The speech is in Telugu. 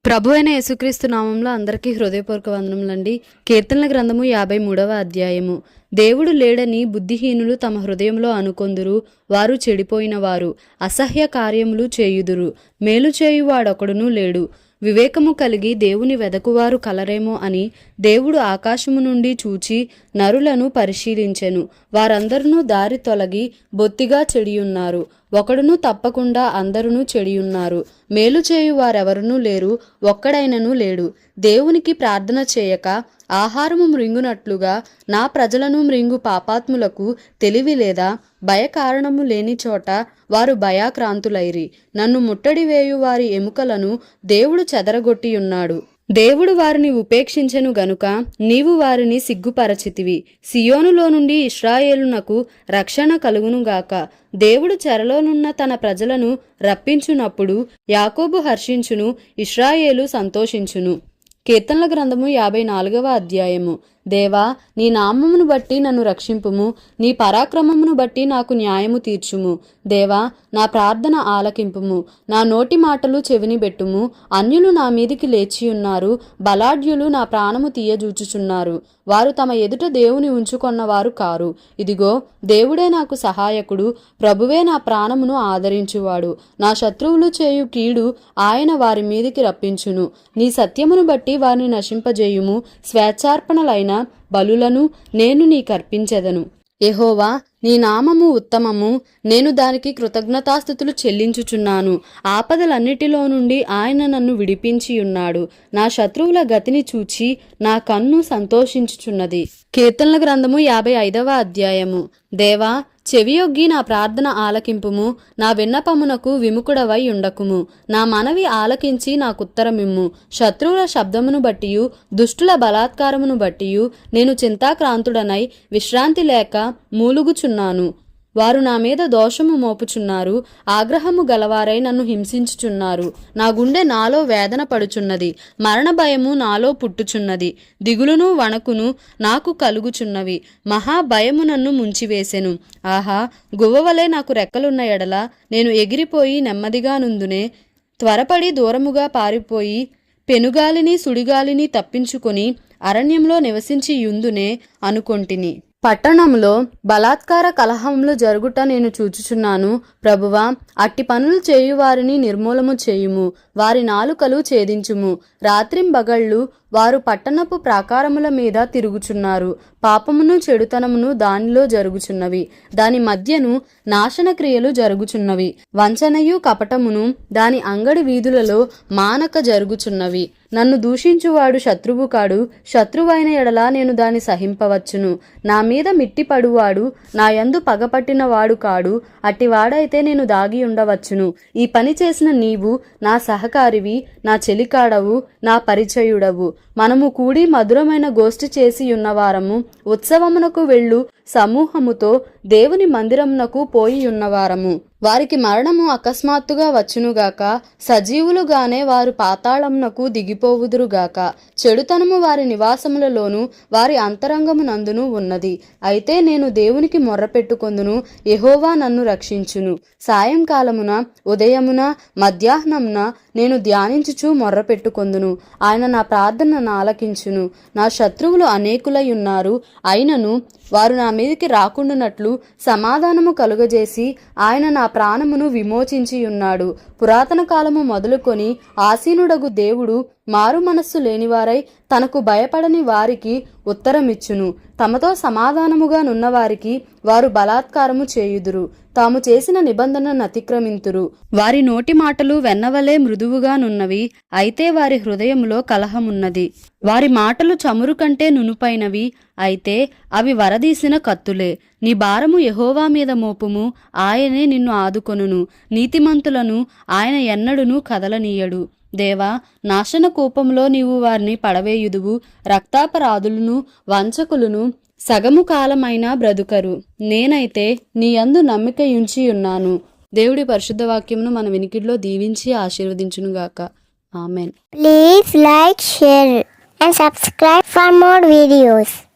ప్రభు అయిన యేసుక్రీస్తు నామంలో అందరికీ హృదయపూర్వక వందనములండి. కీర్తనల గ్రంథము 53వ అధ్యాయము. దేవుడు లేడని బుద్ధిహీనులు తమ హృదయంలో అనుకొందురు, వారు చెడిపోయిన వారు అసహ్య కార్యములు చేయుదురు. మేలు చేయువాడొకడునూ లేడు. వివేకము కలిగి దేవుని వెదకువారు కలరేమో అని దేవుడు ఆకాశము నుండి చూచి నరులను పరిశీలించెను. వారందరూ దారి తొలగి బొత్తిగా చెడియున్నారు. ఒకడును తప్పకుండా అందరును చెడియున్నారు. మేలు చేయు వారెవరునూ లేరు, ఒక్కడైనను లేడు. దేవునికి ప్రార్థన చేయక ఆహారము మృంగునట్లుగా నా ప్రజలను మృంగు పాపాత్ములకు తెలివి లేదా? భయకారణము లేని చోట వారు భయాక్రాంతులైరి. నన్ను ముట్టడి వేయు వారి ఎముకలను దేవుడు చెదరగొట్టియున్నాడు. దేవుడు వారిని ఉపేక్షించెను గనుక నీవు వారిని సిగ్గుపరచితివి. సియోనులో నుండి ఇశ్రాయేలునకు రక్షణ కలుగునుగాక. దేవుడు చెరలోనున్న తన ప్రజలను రప్పించునప్పుడు యాకోబు హర్షించును, ఇశ్రాయేలు సంతోషించును. కీర్తనల గ్రంథము 54వ అధ్యాయము. దేవా, నీ నామమును బట్టి నన్ను రక్షింపుము, నీ పరాక్రమమును బట్టి నాకు న్యాయము తీర్చుము. దేవా, నా ప్రార్థన ఆలకింపుము, నా నోటి మాటలు చెవిని బెట్టుము. అన్యులు నా మీదికి లేచియున్నారు, బలాఢ్యులు నా ప్రాణము తీయజూచుచున్నారు. వారు తమ ఎదుట దేవుని ఉంచుకొన్నవారు కారు. ఇదిగో, దేవుడే నాకు సహాయకుడు, ప్రభువే నా ప్రాణమును ఆదరించువాడు. నా శత్రువులు చేయు కీడు ఆయన వారి మీదికి రప్పించును. నీ సత్యమును బట్టి వారిని నశింపజేయుము. స్వేచ్ఛార్పణలైన బలులను నేను నీకర్పించెదను. యెహోవా, నీ నామము ఉత్తమము, నేను దానికి కృతజ్ఞతాస్తుతులు చెల్లించుచున్నాను. ఆపదలన్నిటిలో నుండి ఆయన నన్ను విడిపించియున్నాడు. నా శత్రువుల గతిని చూచి నా కన్ను సంతోషించుచున్నది. కీర్తనల గ్రంథము 55వ అధ్యాయము. దేవా, చెవియొగ్గి నా ప్రార్థన ఆలకింపుము, నా విన్నపమునకు విముఖుడవై ఉండకుము. నా మనవి ఆలకించి నాకుత్తరమిమ్ము. శత్రువుల శబ్దమును బట్టియు దుష్టుల బలాత్కారమును బట్టియు నేను చింతాక్రాంతుడనై విశ్రాంతి లేక మూలుగుచున్నాను. వారు నా మీద దోషము మోపుచున్నారు, ఆగ్రహము గలవారై నన్ను హింసించుచున్నారు. నా గుండె నాలో వేదన పడుచున్నది, మరణ భయము నాలో పుట్టుచున్నది. దిగులును వణకును నాకు కలుగుచున్నవి. మహాభయము నన్ను ముంచివేసెను. ఆహా, గువ్వవలే నాకు రెక్కలున్న ఎడల నేను ఎగిరిపోయి నెమ్మదిగా నుందునే. త్వరపడి దూరముగా పారిపోయి పెనుగాలిని సుడిగాలిని తప్పించుకొని అరణ్యంలో నివసించి యుందునే అనుకొంటిని. పట్టణంలో బలాత్కార కలహములు జరుగుట నేను చూచుచున్నాను. ప్రభువా, అట్టి పనులు చేయువారిని నిర్మూలము చేయుము, వారి నాలుకలు ఛేదించుము. రాత్రింబగళ్ళు వారు పట్టణపు ప్రాకారముల మీద తిరుగుచున్నారు. పాపమును చెడుతనమును దానిలో జరుగుచున్నవి. దాని మధ్యను నాశన క్రియలు జరుగుచున్నవి. వంచనయు కపటమును దాని అంగడి వీధులలో మానక జరుగుచున్నవి. నన్ను దూషించువాడు శత్రువు కాడు, శత్రువైన ఎడల నేను దాని సహింపవచ్చును. నా మీద మిట్టిపడువాడు నా యందు పగపట్టిన వాడు కాడు, అట్టివాడైతే నేను దాగి ఉండవచ్చును. ఈ పని చేసిన నీవు నా సహకారివి, నా చెలికాడవు, నా పరిచయుడవు. మనము కూడి మధురమైన గోష్ఠి చేసి ఉన్నవారము, ఉత్సవమునకు వెళ్ళు సమూహముతో దేవుని మందిరమునకు పోయి ఉన్నవారము. వారికి మరణము అకస్మాత్తుగా వచ్చునుగాక, సజీవులుగానే వారు పాతాళమునకు దిగిపోవుదురుగాక. చెడుతనము వారి నివాసములలోను వారి అంతరంగమునందును ఉన్నది. అయితే నేను దేవునికి మొర్రపెట్టుకొందును, యెహోవా నన్ను రక్షించును. సాయంకాలమున, ఉదయమున, మధ్యాహ్నమున నేను ధ్యానించుచు మొర్రపెట్టుకొందును. ఆయన నా ప్రార్థనను ఆలకించును. నా శత్రువులు అనేకులై ఉన్నారు, అయినను వారు నా మీదికి రాకుండానట్లు సమాధానము కలుగజేసి ఆయన నా ప్రాణమును విమోచించి ఉన్నాడు. పురాతన కాలము మొదలుకొని ఆసీనుడగు దేవుడు మారు మనస్సు లేనివారై తనకు భయపడని వారికి ఉత్తరమిచ్చును. తమతో సమాధానముగా నున్నవారికి వారు బలాత్కారము చేయుదురు. తాము చేసిన నిబంధనను అతిక్రమింతురు. వారి నోటి మాటలు వెన్నవలే మృదువుగా నున్నవి, అయితే వారి హృదయములో కలహమున్నది. వారి మాటలు చమురు కంటే నునుపైనవి, అయితే అవి వరదీసిన కత్తులే. నీ భారము యెహోవా మీద మోపుము, ఆయనే నిన్ను ఆదుకొనును. నీతిమంతులను ఆయన ఎన్నడును కదలనీయడు. దేవా, నాశన కూపంలో నీవు వారిని పడవేయుదువు. రక్తాపరాధులను వంచకులను సగము కాలమైనా బ్రతుకరు. నేనైతే నీ యందు నమ్మికయుంచి ఉన్నాను. దేవుడి పరిశుద్ధ వాక్యమును మన వినికిడిలో దీవించి ఆశీర్వదించునుగాక. Amen. Please like, share and subscribe for more videos.